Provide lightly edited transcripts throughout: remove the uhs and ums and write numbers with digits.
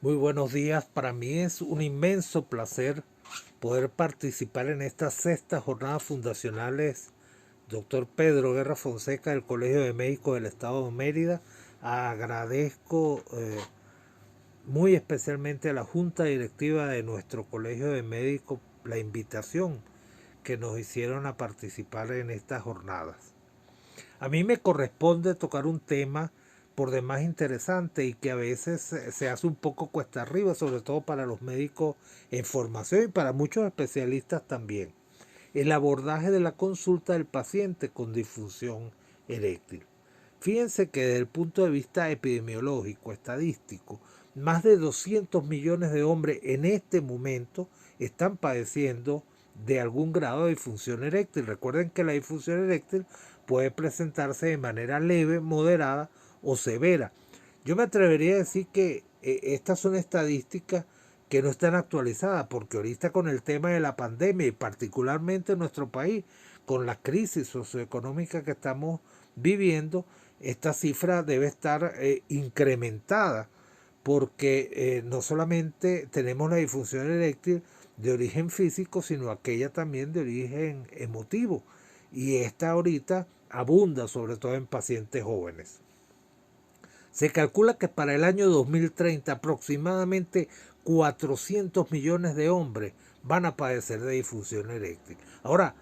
Muy buenos días. Para mí es un inmenso placer poder participar en estas sextas jornadas fundacionales. Doctor Pedro Guerra Fonseca del Colegio de Médicos del Estado de Mérida. Agradezco muy especialmente a la Junta Directiva de nuestro Colegio de Médicos la invitación que nos hicieron a participar en estas jornadas. A mí me corresponde tocar un tema por demás interesante y que a veces se hace un poco cuesta arriba, sobre todo para los médicos en formación y para muchos especialistas también. El abordaje de la consulta del paciente con disfunción eréctil. Fíjense que desde el punto de vista epidemiológico, estadístico, más de 200 millones de hombres en este momento están padeciendo de algún grado de disfunción eréctil. Recuerden que la disfunción eréctil puede presentarse de manera leve, moderada o severa. Yo me atrevería a decir que estas son estadísticas que no están actualizadas, porque ahorita con el tema de la pandemia y particularmente en nuestro país, con la crisis socioeconómica que estamos viviendo, esta cifra debe estar incrementada, porque no solamente tenemos la disfunción eréctil de origen físico, sino aquella también de origen emotivo. Y esta ahorita abunda sobre todo en pacientes jóvenes. Se calcula que para el año 2030 aproximadamente 400 millones de hombres van a padecer de disfunción eréctil. Ahora,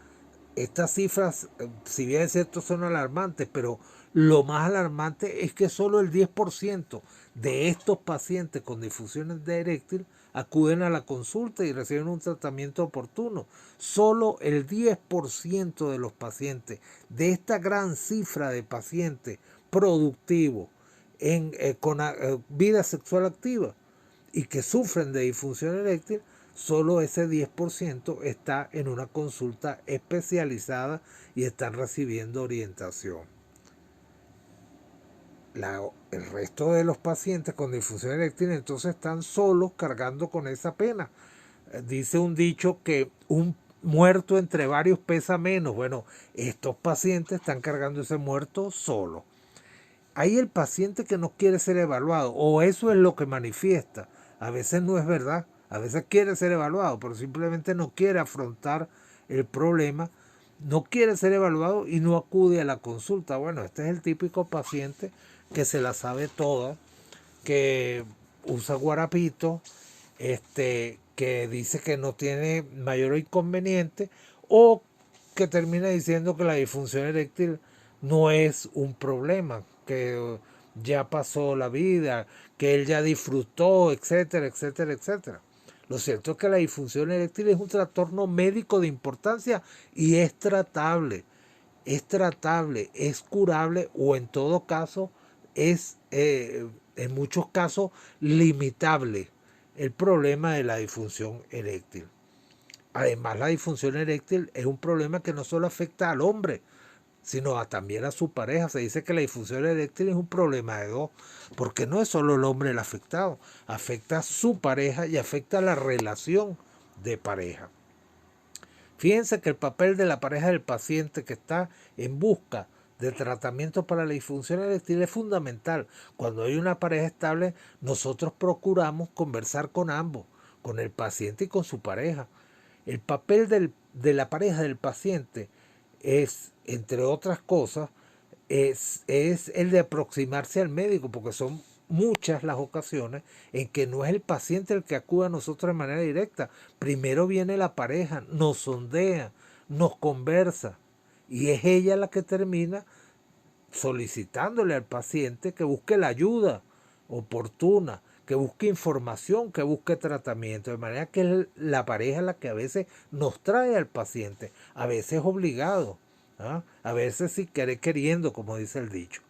estas cifras, si bien es cierto, son alarmantes, pero lo más alarmante es que solo el 10% de estos pacientes con disfunciones de eréctil acuden a la consulta y reciben un tratamiento oportuno. Solo el 10% de los pacientes de esta gran cifra de pacientes productivos con vida sexual activa y que sufren de disfunción eréctil, solo ese 10% está en una consulta especializada y están recibiendo orientación. El resto de los pacientes con disfunción eréctil entonces están solos cargando con esa pena. Dice un dicho que un muerto entre varios pesa menos. Bueno, estos pacientes están cargando ese muerto solo. Hay el paciente que no quiere ser evaluado, o eso es lo que manifiesta. A veces no es verdad, a veces quiere ser evaluado, pero simplemente no quiere afrontar el problema, no quiere ser evaluado y no acude a la consulta. Bueno, este es el típico paciente que se la sabe toda, que usa guarapito, que dice que no tiene mayor inconveniente, o que termina diciendo que la disfunción eréctil no es un problema, que ya pasó la vida, que él ya disfrutó, etcétera, etcétera, etcétera. Lo cierto es que la disfunción eréctil es un trastorno médico de importancia y es tratable, es curable o en todo caso es en muchos casos limitable el problema de la disfunción eréctil. Además, la disfunción eréctil es un problema que no solo afecta al hombre, sino también a su pareja. Se dice que la disfunción eréctil es un problema de dos, porque no es solo el hombre el afectado, afecta a su pareja y afecta a la relación de pareja. Fíjense que el papel de la pareja del paciente que está en busca de tratamiento para la disfunción eréctil es fundamental. Cuando hay una pareja estable, nosotros procuramos conversar con ambos, con el paciente y con su pareja. El papel de la pareja del paciente es, entre otras cosas, es el de aproximarse al médico, porque son muchas las ocasiones en que no es el paciente el que acude a nosotros de manera directa. Primero viene la pareja, nos sondea, nos conversa y es ella la que termina solicitándole al paciente que busque la ayuda oportuna, que busque información, que busque tratamiento, de manera que es la pareja la que a veces nos trae al paciente, a veces obligado, ¿ah? A veces si quiere queriendo, como dice el dicho.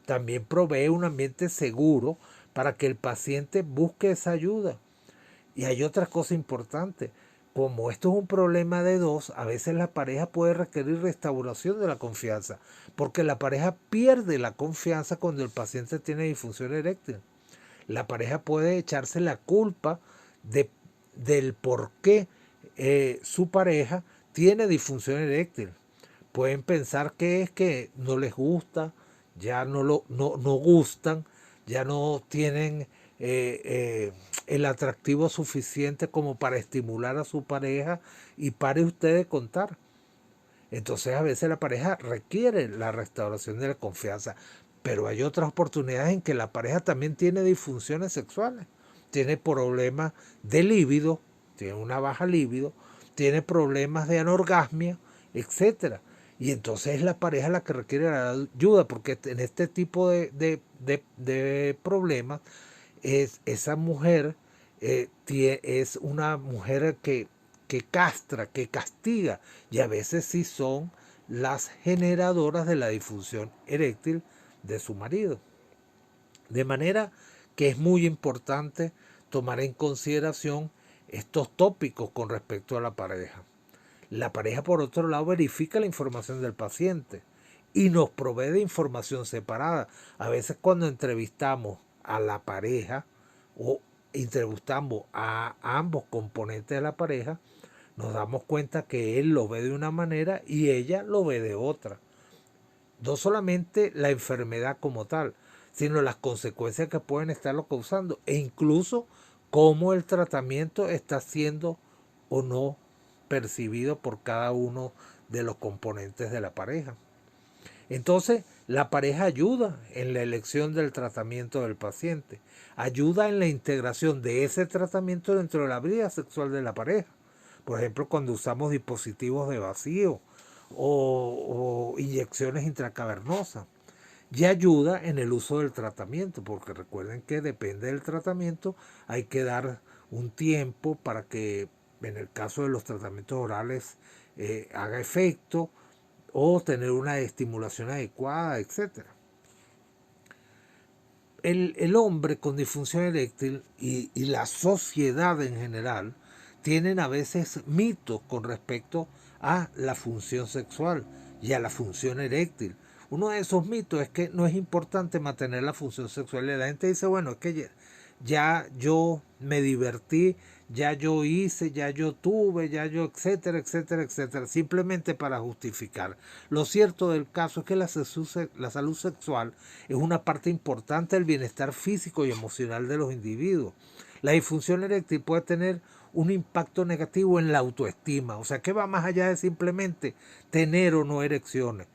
También provee un ambiente seguro para que el paciente busque esa ayuda. Y hay otra cosa importante. Como esto es un problema de dos, a veces la pareja puede requerir restauración de la confianza, porque la pareja pierde la confianza cuando el paciente tiene disfunción eréctil. La pareja puede echarse la culpa del por qué su pareja tiene disfunción eréctil. Pueden pensar que es que no les gusta, ya no gustan, ya no tienen el atractivo suficiente como para estimular a su pareja y pare usted de contar. Entonces a veces la pareja requiere la restauración de la confianza, pero hay otras oportunidades en que la pareja también tiene disfunciones sexuales, tiene problemas de líbido, tiene una baja líbido, tiene problemas de anorgasmia, etcétera. Y entonces es la pareja la que requiere la ayuda, porque en este tipo de problemas esa mujer es una mujer que castra, que castiga, y a veces sí son las generadoras de la disfunción eréctil de su marido. De manera que es muy importante tomar en consideración estos tópicos con respecto a la pareja. La pareja, por otro lado, verifica la información del paciente y nos provee de información separada. A veces cuando entrevistamos a la pareja o entrevistamos a ambos componentes de la pareja, nos damos cuenta que él lo ve de una manera y ella lo ve de otra. No solamente la enfermedad como tal, sino las consecuencias que pueden estarlo causando e incluso cómo el tratamiento está siendo o no percibido por cada uno de los componentes de la pareja. Entonces, la pareja ayuda en la elección del tratamiento del paciente, ayuda en la integración de ese tratamiento dentro de la vida sexual de la pareja. Por ejemplo, cuando usamos dispositivos de vacío o inyecciones intracavernosas. Y ayuda en el uso del tratamiento, porque recuerden que depende del tratamiento, hay que dar un tiempo para que, en el caso de los tratamientos orales, haga efecto o tener una estimulación adecuada, etcétera. El hombre con disfunción eréctil y la sociedad en general tienen a veces mitos con respecto a la función sexual y a la función eréctil. Uno de esos mitos es que no es importante mantener la función sexual. Y la gente dice, bueno, es que ya yo me divertí, ya yo hice, ya yo tuve, ya yo, etcétera, etcétera, etcétera, simplemente para justificar. Lo cierto del caso es que la salud sexual es una parte importante del bienestar físico y emocional de los individuos. La disfunción eréctil puede tener un impacto negativo en la autoestima, o sea que va más allá de simplemente tener o no erecciones,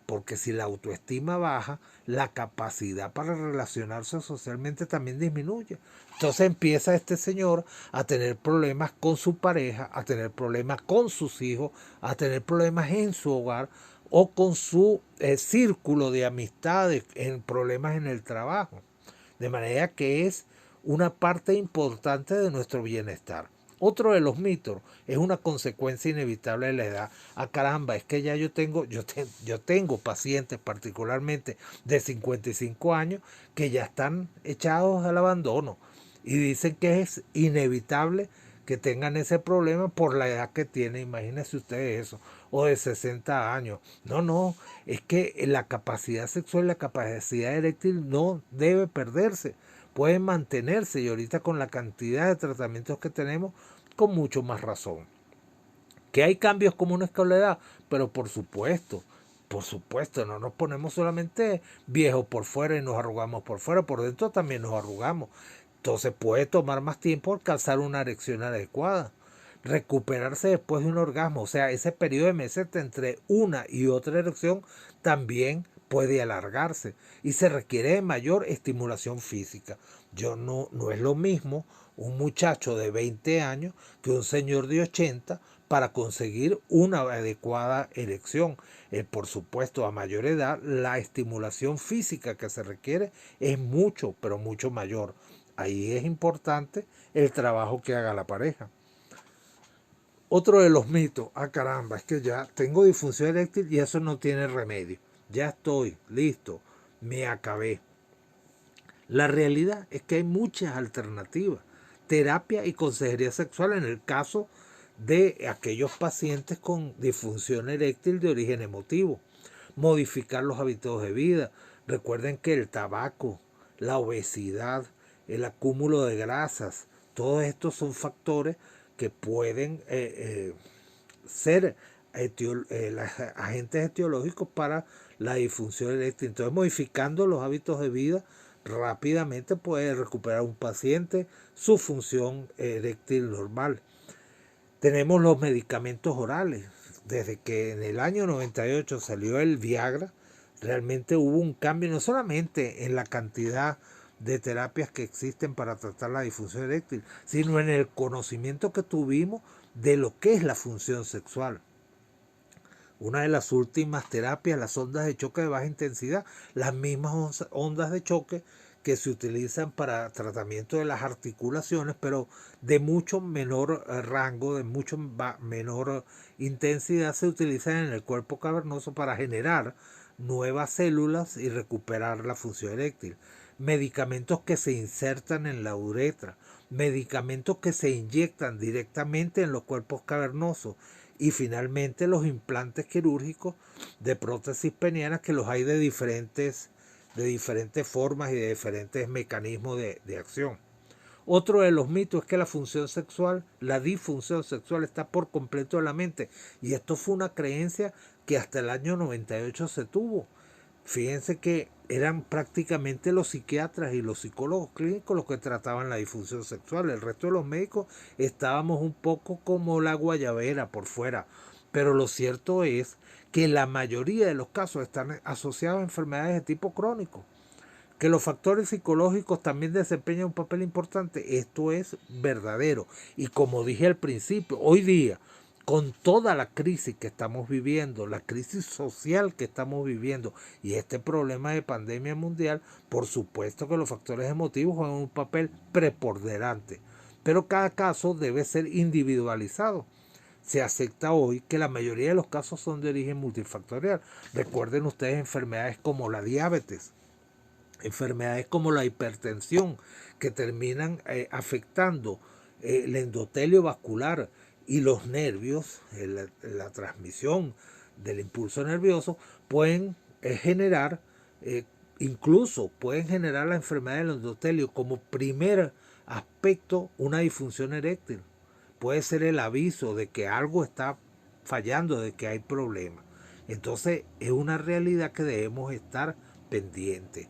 porque si la autoestima baja, la capacidad para relacionarse socialmente también disminuye. Entonces empieza este señor a tener problemas con su pareja, a tener problemas con sus hijos, a tener problemas en su hogar o con su círculo de amistades, en problemas en el trabajo. De manera que es una parte importante de nuestro bienestar. Otro de los mitos es una consecuencia inevitable de la edad. Ah, caramba, es que ya yo tengo pacientes particularmente de 55 años que ya están echados al abandono y dicen que es inevitable que tengan ese problema por la edad que tienen. Imagínense ustedes eso, o de 60 años. No, no, es que la capacidad sexual, la capacidad eréctil no debe perderse, puede mantenerse, y ahorita con la cantidad de tratamientos que tenemos, con mucho más razón. Que hay cambios comunes con la edad, pero por supuesto, no nos ponemos solamente viejos por fuera y nos arrugamos por fuera, por dentro también nos arrugamos. Entonces puede tomar más tiempo alcanzar una erección adecuada, recuperarse después de un orgasmo, o sea, ese periodo de meses entre una y otra erección también puede alargarse y se requiere de mayor estimulación física. No es lo mismo un muchacho de 20 años que un señor de 80 para conseguir una adecuada erección. Por supuesto, a mayor edad, la estimulación física que se requiere es mucho, pero mucho mayor. Ahí es importante el trabajo que haga la pareja. Otro de los mitos, ah caramba, es que ya tengo disfunción eréctil y eso no tiene remedio. Ya estoy, listo, me acabé. La realidad es que hay muchas alternativas. Terapia y consejería sexual en el caso de aquellos pacientes con disfunción eréctil de origen emotivo. Modificar los hábitos de vida. Recuerden que el tabaco, la obesidad, el acúmulo de grasas, todos estos son factores que pueden ser agentes etiológicos para la disfunción eréctil. Entonces, modificando los hábitos de vida rápidamente puede recuperar un paciente su función eréctil normal. Tenemos los medicamentos orales. Desde que en el año 98 salió el Viagra, realmente hubo un cambio no solamente en la cantidad de terapias que existen para tratar la disfunción eréctil, sino en el conocimiento que tuvimos de lo que es la función sexual. Una de las últimas terapias, las ondas de choque de baja intensidad, las mismas ondas de choque que se utilizan para tratamiento de las articulaciones, pero de mucho menor rango, de mucho menor intensidad, se utilizan en el cuerpo cavernoso para generar nuevas células y recuperar la función eréctil. Medicamentos que se insertan en la uretra, medicamentos que se inyectan directamente en los cuerpos cavernosos, y finalmente los implantes quirúrgicos de prótesis penianas, que los hay de diferentes formas y de diferentes mecanismos de acción. Otro de los mitos es que la función sexual, la disfunción sexual está por completo en la mente, y esto fue una creencia que hasta el año 98 se tuvo. Fíjense que eran prácticamente los psiquiatras y los psicólogos clínicos los que trataban la disfunción sexual. El resto de los médicos estábamos un poco como la guayabera por fuera. Pero lo cierto es que la mayoría de los casos están asociados a enfermedades de tipo crónico. Que los factores psicológicos también desempeñan un papel importante, esto es verdadero. Y como dije al principio, hoy día, con toda la crisis que estamos viviendo, la crisis social que estamos viviendo y este problema de pandemia mundial, por supuesto que los factores emotivos juegan un papel preponderante. Pero cada caso debe ser individualizado. Se acepta hoy que la mayoría de los casos son de origen multifactorial. Recuerden ustedes enfermedades como la diabetes, enfermedades como la hipertensión, que terminan afectando el endotelio vascular y los nervios, la transmisión del impulso nervioso, pueden generar, incluso pueden generar la enfermedad del endotelio como primer aspecto, una disfunción eréctil. Puede ser el aviso de que algo está fallando, de que hay problemas. Entonces es una realidad que debemos estar pendientes.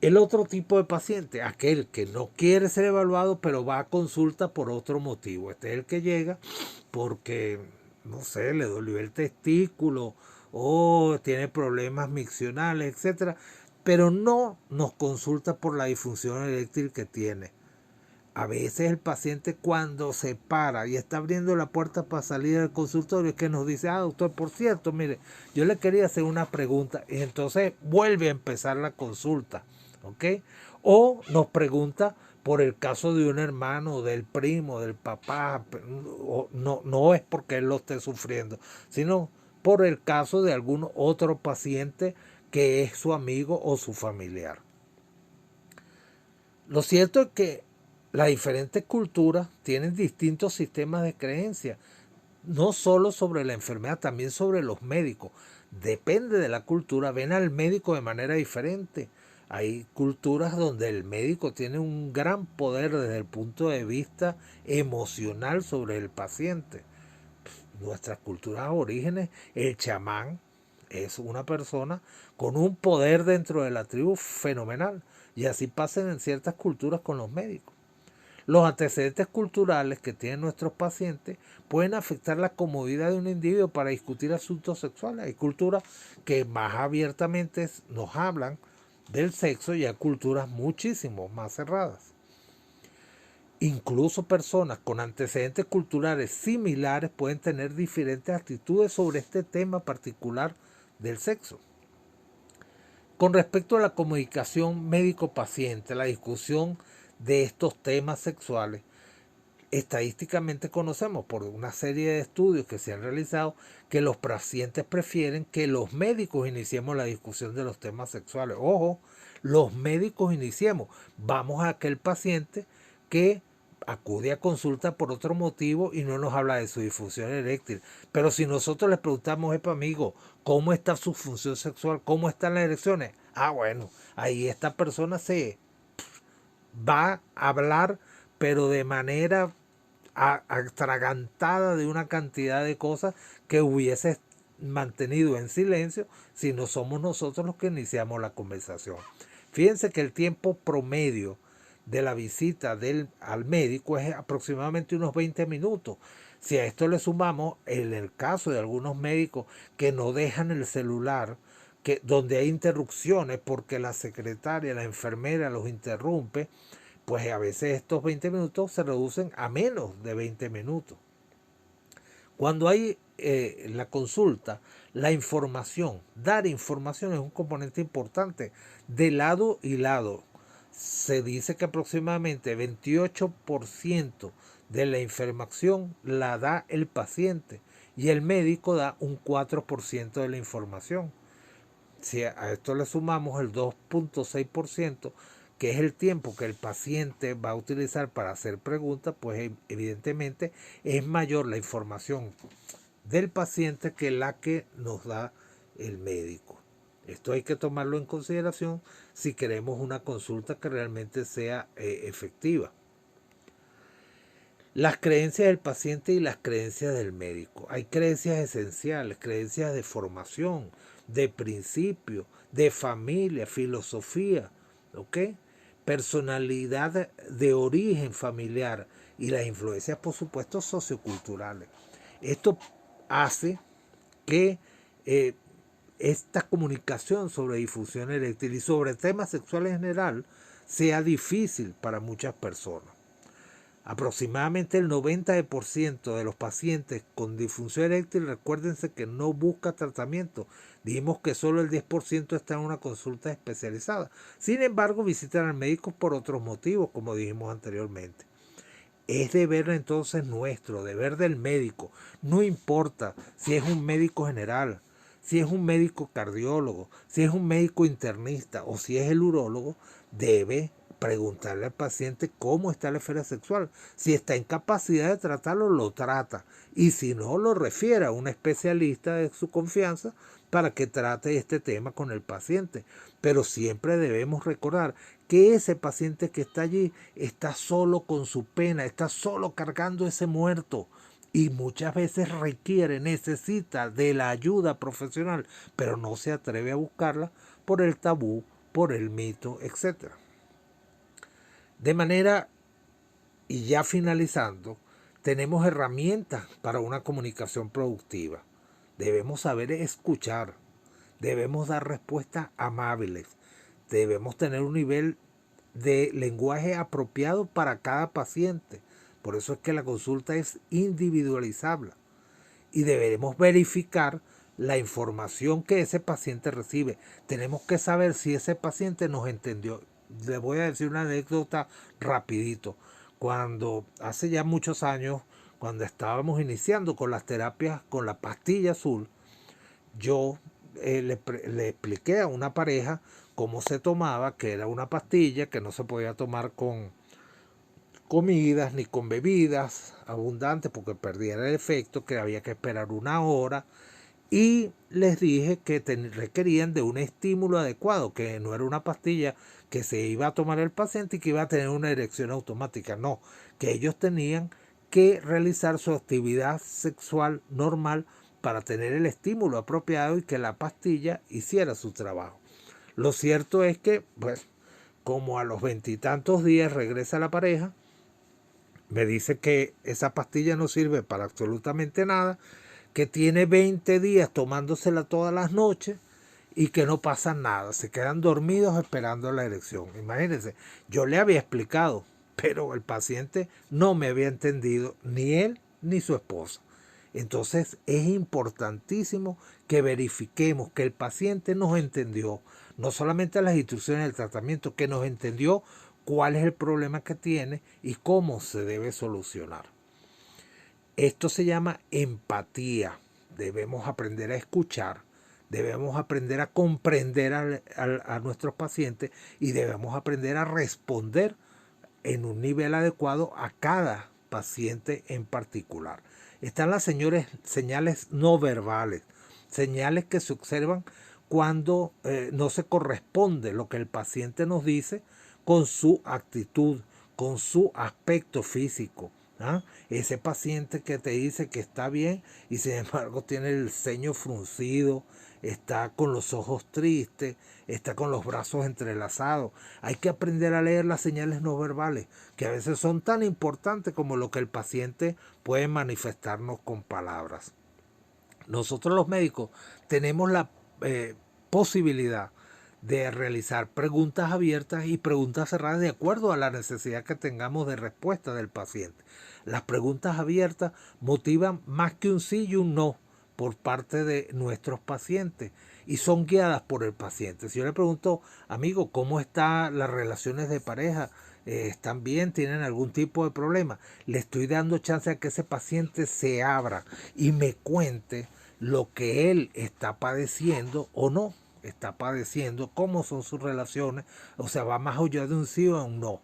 El otro tipo de paciente, aquel que no quiere ser evaluado, pero va a consulta por otro motivo. Este es el que llega porque, no sé, le dolió el testículo o tiene problemas miccionales, etcétera, pero no nos consulta por la disfunción eréctil que tiene. A veces el paciente, cuando se para y está abriendo la puerta para salir del consultorio, es que nos dice: ah, doctor, por cierto, mire, yo le quería hacer una pregunta, y entonces vuelve a empezar la consulta, ¿ok? O nos pregunta por el caso de un hermano, del primo, del papá. No es porque él lo esté sufriendo, sino por el caso de algún otro paciente que es su amigo o su familiar. Lo cierto es que las diferentes culturas tienen distintos sistemas de creencia, no solo sobre la enfermedad, también sobre los médicos. Depende de la cultura, ven al médico de manera diferente. Hay culturas donde el médico tiene un gran poder desde el punto de vista emocional sobre el paciente. Nuestras culturas orígenes, el chamán es una persona con un poder dentro de la tribu fenomenal. Y así pasa en ciertas culturas con los médicos. Los antecedentes culturales que tienen nuestros pacientes pueden afectar la comodidad de un individuo para discutir asuntos sexuales. Hay culturas que más abiertamente nos hablan del sexo, y hay culturas muchísimo más cerradas. Incluso personas con antecedentes culturales similares pueden tener diferentes actitudes sobre este tema particular del sexo. Con respecto a la comunicación médico-paciente, la discusión de estos temas sexuales, estadísticamente conocemos por una serie de estudios que se han realizado que los pacientes prefieren que los médicos iniciemos la discusión de los temas sexuales. Ojo, los médicos iniciemos. Vamos a aquel paciente que acude a consulta por otro motivo y no nos habla de su disfunción eréctil. Pero si nosotros le preguntamos: epa amigo, ¿cómo está su función sexual? ¿Cómo están las erecciones? Ah, bueno, ahí esta persona se va a hablar, pero de manera atragantada de una cantidad de cosas que hubiese mantenido en silencio si no somos nosotros los que iniciamos la conversación. Fíjense que el tiempo promedio de la visita al médico es aproximadamente unos 20 minutos. Si a esto le sumamos, en el caso de algunos médicos que no dejan el celular, donde hay interrupciones porque la secretaria, la enfermera los interrumpe, pues a veces estos 20 minutos se reducen a menos de 20 minutos. Cuando hay la consulta, la información, dar información es un componente importante de lado y lado. Se dice que aproximadamente 28% de la información la da el paciente y el médico da un 4% de la información. Si a esto le sumamos el 2,6%, que es el tiempo que el paciente va a utilizar para hacer preguntas, pues evidentemente es mayor la información del paciente que la que nos da el médico. Esto hay que tomarlo en consideración si queremos una consulta que realmente sea efectiva. Las creencias del paciente y las creencias del médico. Hay creencias esenciales, creencias de formación, de principio, de familia, filosofía, ¿ok? Personalidad de origen familiar y las influencias, por supuesto, socioculturales. Esto hace que esta comunicación sobre difusión eréctil y sobre temas sexuales en general sea difícil para muchas personas. Aproximadamente el 90% de los pacientes con disfunción eréctil, recuérdense que no busca tratamiento. Dijimos que solo el 10% está en una consulta especializada. Sin embargo, visitan al médico por otros motivos, como dijimos anteriormente. Es deber entonces nuestro, deber del médico. No importa si es un médico general, si es un médico cardiólogo, si es un médico internista o si es el urólogo, debe preguntarle al paciente cómo está la esfera sexual. Si está en capacidad de tratarlo, lo trata. Y si no, lo refiere a un especialista de su confianza para que trate este tema con el paciente. Pero siempre debemos recordar que ese paciente que está allí está solo con su pena, está solo cargando ese muerto y muchas veces requiere, necesita de la ayuda profesional, pero no se atreve a buscarla por el tabú, por el mito, etc. De manera, y ya finalizando, tenemos herramientas para una comunicación productiva. Debemos saber escuchar, debemos dar respuestas amables, debemos tener un nivel de lenguaje apropiado para cada paciente. Por eso es que la consulta es individualizable y deberemos verificar la información que ese paciente recibe. Tenemos que saber si ese paciente nos entendió. Le voy a decir una anécdota rapidito. Cuando hace ya muchos años, cuando estábamos iniciando con las terapias con la pastilla azul, yo le expliqué a una pareja cómo se tomaba, que era una pastilla que no se podía tomar con comidas ni con bebidas abundantes porque perdiera el efecto, que había que esperar una hora, y les dije que requerían de un estímulo adecuado, que no era una pastilla que se iba a tomar el paciente y que iba a tener una erección automática, no, que ellos tenían que realizar su actividad sexual normal para tener el estímulo apropiado y que la pastilla hiciera su trabajo. Lo cierto es que, pues, como a los 20 y tantos días regresa la pareja, me dice que esa pastilla no sirve para absolutamente nada, que tiene 20 días tomándosela todas las noches y que no pasa nada, se quedan dormidos esperando la erección. Imagínense, yo le había explicado, pero el paciente no me había entendido, ni él ni su esposa. Entonces es importantísimo que verifiquemos que el paciente nos entendió, no solamente las instrucciones del tratamiento, que nos entendió cuál es el problema que tiene y cómo se debe solucionar. Esto se llama empatía. Debemos aprender a escuchar, debemos aprender a comprender a nuestros pacientes y debemos aprender a responder en un nivel adecuado a cada paciente en particular. Están las señales no verbales, señales que se observan cuando no se corresponde lo que el paciente nos dice con su actitud, con su aspecto físico. ¿Ah? Ese paciente que te dice que está bien y sin embargo tiene el ceño fruncido, está con los ojos tristes, está con los brazos entrelazados. Hay que aprender a leer las señales no verbales, que a veces son tan importantes como lo que el paciente puede manifestarnos con palabras. Nosotros los médicos tenemos la posibilidad de realizar preguntas abiertas y preguntas cerradas de acuerdo a la necesidad que tengamos de respuesta del paciente. Las preguntas abiertas motivan más que un sí y un no por parte de nuestros pacientes y son guiadas por el paciente. Si yo le pregunto, amigo, ¿cómo están las relaciones de pareja? ¿Están bien? ¿Tienen algún tipo de problema? Le estoy dando chance a que ese paciente se abra y me cuente lo que él está padeciendo o no está padeciendo, cómo son sus relaciones, o sea, va más allá de un sí o un no.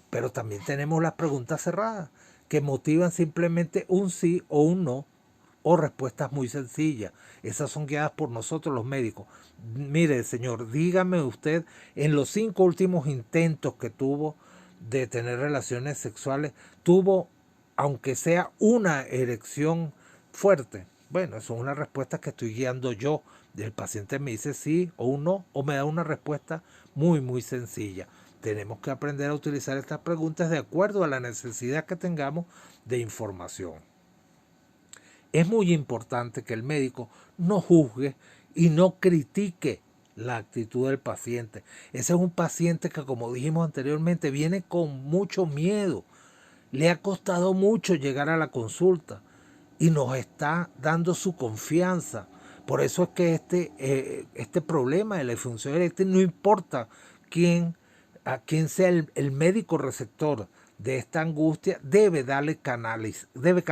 Pero también tenemos las preguntas cerradas, que motivan simplemente un sí o un no, o respuestas muy sencillas. Esas son guiadas por nosotros los médicos. Mire, señor, dígame usted, en los 5 últimos intentos que tuvo de tener relaciones sexuales, tuvo, aunque sea una erección fuerte. Bueno, son unas respuestas que estoy guiando yo. El paciente me dice sí o un no, o me da una respuesta muy, muy sencilla. Tenemos que aprender a utilizar estas preguntas de acuerdo a la necesidad que tengamos de información. Es muy importante que el médico no juzgue y no critique la actitud del paciente. Ese es un paciente que, como dijimos anteriormente, viene con mucho miedo. Le ha costado mucho llegar a la consulta y nos está dando su confianza. Por eso es que este problema de la disfunción eréctil, no importa a quién sea el médico receptor de esta angustia, debe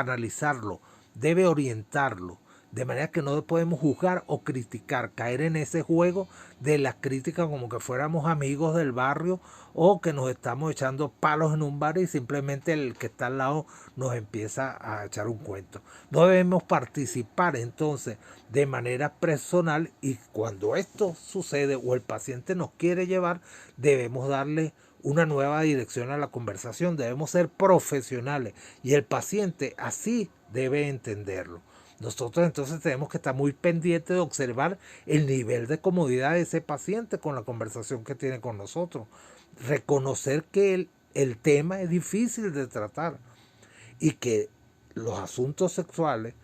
canalizarlo, debe orientarlo, de manera que no podemos juzgar o criticar, caer en ese juego de las críticas como que fuéramos amigos del barrio o que nos estamos echando palos en un bar y simplemente el que está al lado nos empieza a echar un cuento. No debemos participar entonces de manera personal, y cuando esto sucede o el paciente nos quiere llevar, debemos darle una nueva dirección a la conversación, debemos ser profesionales y el paciente así debe entenderlo. Nosotros entonces tenemos que estar muy pendientes de observar el nivel de comodidad de ese paciente con la conversación que tiene con nosotros. Reconocer que el tema es difícil de tratar y que los asuntos sexuales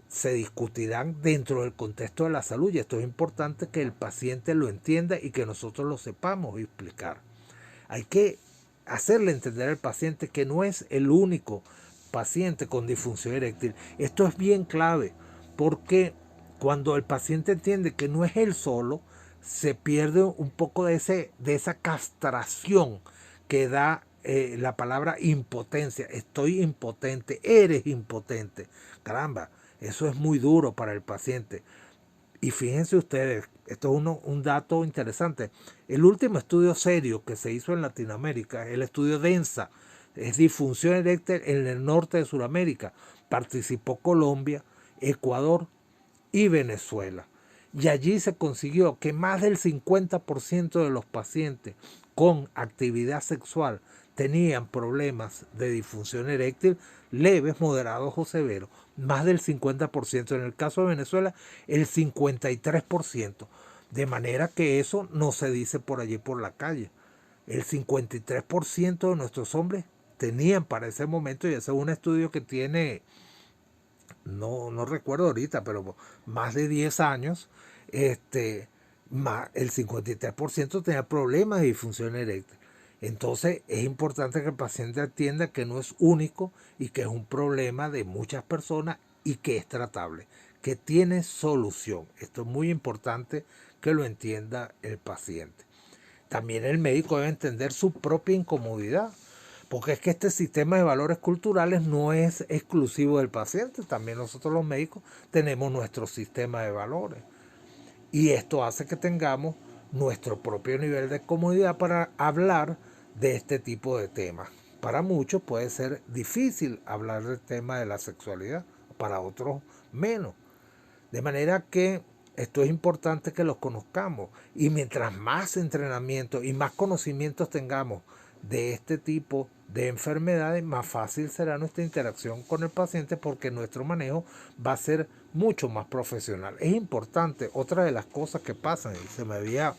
se discutirán dentro del contexto de la salud, y esto es importante que el paciente lo entienda y que nosotros lo sepamos explicar. Hay que hacerle entender al paciente que no es el único paciente con disfunción eréctil. Esto es bien clave, porque cuando el paciente entiende que no es él solo, se pierde un poco de esa castración que da la palabra impotencia. Estoy impotente, eres impotente. Caramba, eso es muy duro para el paciente. Y fíjense ustedes, esto es un dato interesante. El último estudio serio que se hizo en Latinoamérica, el estudio DENSA, es disfunción eréctil en el norte de Sudamérica. Participó Colombia, Ecuador y Venezuela. Y allí se consiguió que más del 50% de los pacientes con actividad sexual tenían problemas de disfunción eréctil leves, moderados o severos. Más del 50%. En el caso de Venezuela, el 53%. De manera que eso no se dice por allí por la calle. El 53% de nuestros hombres tenían para ese momento, y ese es un estudio que tiene, no recuerdo ahorita, pero más de 10 años, el 53% tenía problemas de disfunción eréctil. Entonces es importante que el paciente entienda que no es único y que es un problema de muchas personas y que es tratable, que tiene solución. Esto es muy importante que lo entienda el paciente. También el médico debe entender su propia incomodidad, porque es que este sistema de valores culturales no es exclusivo del paciente, también nosotros los médicos tenemos nuestro sistema de valores. Y esto hace que tengamos nuestro propio nivel de comodidad para hablar de este tipo de temas. Para muchos puede ser difícil hablar del tema de la sexualidad, para otros menos. De manera que esto es importante que los conozcamos, y mientras más entrenamiento y más conocimientos tengamos de este tipo de enfermedades, más fácil será nuestra interacción con el paciente porque nuestro manejo va a ser mucho más profesional. Es importante, otra de las cosas que pasan, y se me había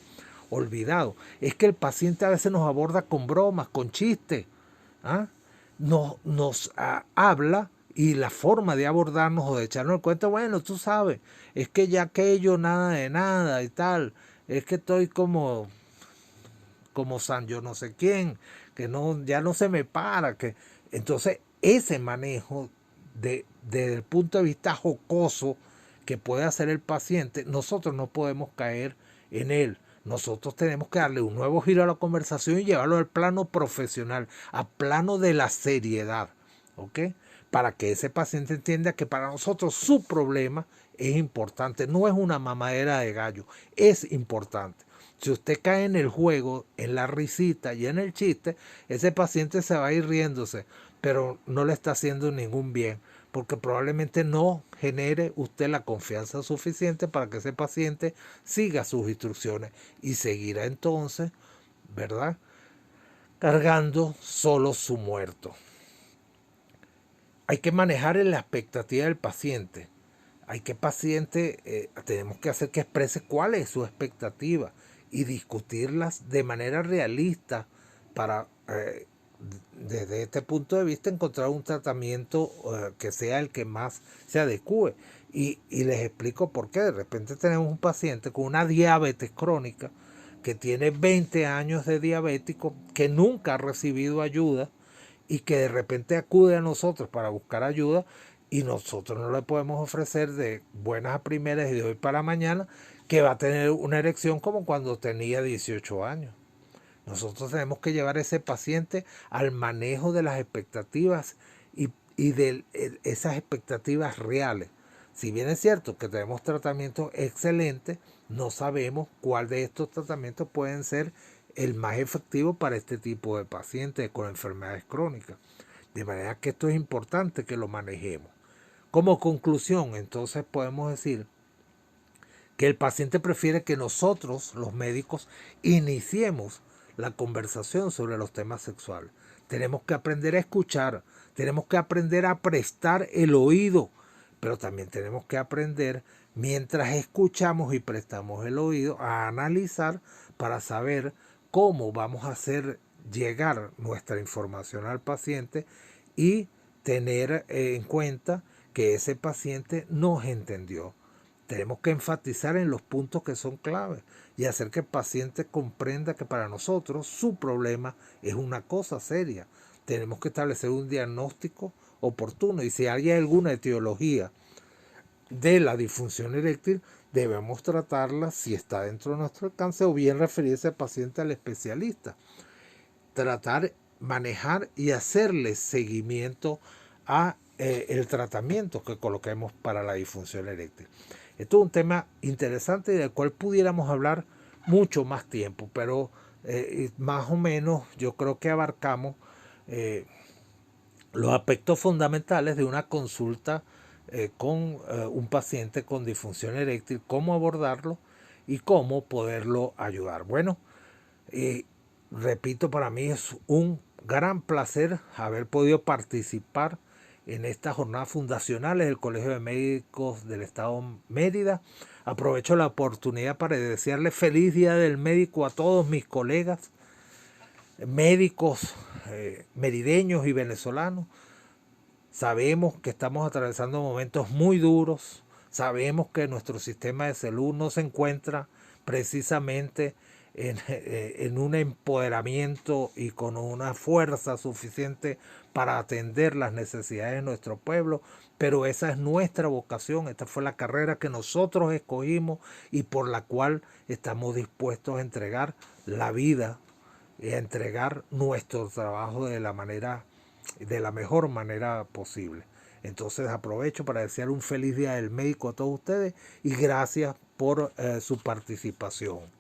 olvidado, es que el paciente a veces nos aborda con bromas, con chistes, ¿ah? Nos habla y la forma de abordarnos o de echarnos el cuento, bueno, tú sabes, es que ya aquello nada de nada y tal, es que estoy como San yo no sé quién, que no, ya no se me para, que entonces ese manejo desde el punto de vista jocoso que puede hacer el paciente, nosotros no podemos caer en él. Nosotros tenemos que darle un nuevo giro a la conversación y llevarlo al plano profesional, al plano de la seriedad, ¿ok? Para que ese paciente entienda que para nosotros su problema es importante, no es una mamadera de gallo, es importante. Si usted cae en el juego, en la risita y en el chiste, ese paciente se va a ir riéndose, pero no le está haciendo ningún bien, porque probablemente no genere usted la confianza suficiente para que ese paciente siga sus instrucciones y seguirá entonces, ¿verdad?, cargando solo su muerto. Hay que manejar la expectativa del paciente. Hay que tenemos que hacer que exprese cuál es su expectativa y discutirlas de manera realista para, desde este punto de vista, encontrar un tratamiento que sea el que más se adecue. Y les explico por qué. De repente tenemos un paciente con una diabetes crónica que tiene 20 años de diabético, que nunca ha recibido ayuda y que de repente acude a nosotros para buscar ayuda y nosotros no le podemos ofrecer de buenas a primeras y de hoy para mañana que va a tener una erección como cuando tenía 18 años. Nosotros tenemos que llevar a ese paciente al manejo de las expectativas y de esas expectativas reales. Si bien es cierto que tenemos tratamientos excelentes, no sabemos cuál de estos tratamientos pueden ser el más efectivo para este tipo de pacientes con enfermedades crónicas. De manera que esto es importante que lo manejemos. Como conclusión, entonces podemos decir que el paciente prefiere que nosotros, los médicos, iniciemos la conversación sobre los temas sexuales. Tenemos que aprender a escuchar, tenemos que aprender a prestar el oído, pero también tenemos que aprender, mientras escuchamos y prestamos el oído, a analizar para saber cómo vamos a hacer llegar nuestra información al paciente y tener en cuenta que ese paciente nos entendió. Tenemos que enfatizar en los puntos que son claves y hacer que el paciente comprenda que para nosotros su problema es una cosa seria. Tenemos que establecer un diagnóstico oportuno y si hay alguna etiología de la disfunción eréctil, debemos tratarla si está dentro de nuestro alcance o bien referirse al paciente al especialista. Tratar, manejar y hacerle seguimiento a el tratamiento que coloquemos para la disfunción eréctil. Esto es un tema interesante y del cual pudiéramos hablar mucho más tiempo, pero más o menos yo creo que abarcamos los aspectos fundamentales de una consulta con un paciente con disfunción eréctil, cómo abordarlo y cómo poderlo ayudar. Bueno, repito, para mí es un gran placer haber podido participar en estas jornadas fundacionales del Colegio de Médicos del Estado Mérida. Aprovecho la oportunidad para desearle feliz Día del Médico a todos mis colegas médicos merideños y venezolanos. Sabemos que estamos atravesando momentos muy duros, sabemos que nuestro sistema de salud no se encuentra precisamente en un empoderamiento y con una fuerza suficiente para atender las necesidades de nuestro pueblo, pero esa es nuestra vocación, esta fue la carrera que nosotros escogimos y por la cual estamos dispuestos a entregar la vida y a entregar nuestro trabajo de la mejor manera posible. Entonces aprovecho para desear un feliz Día del Médico a todos ustedes y gracias por su participación.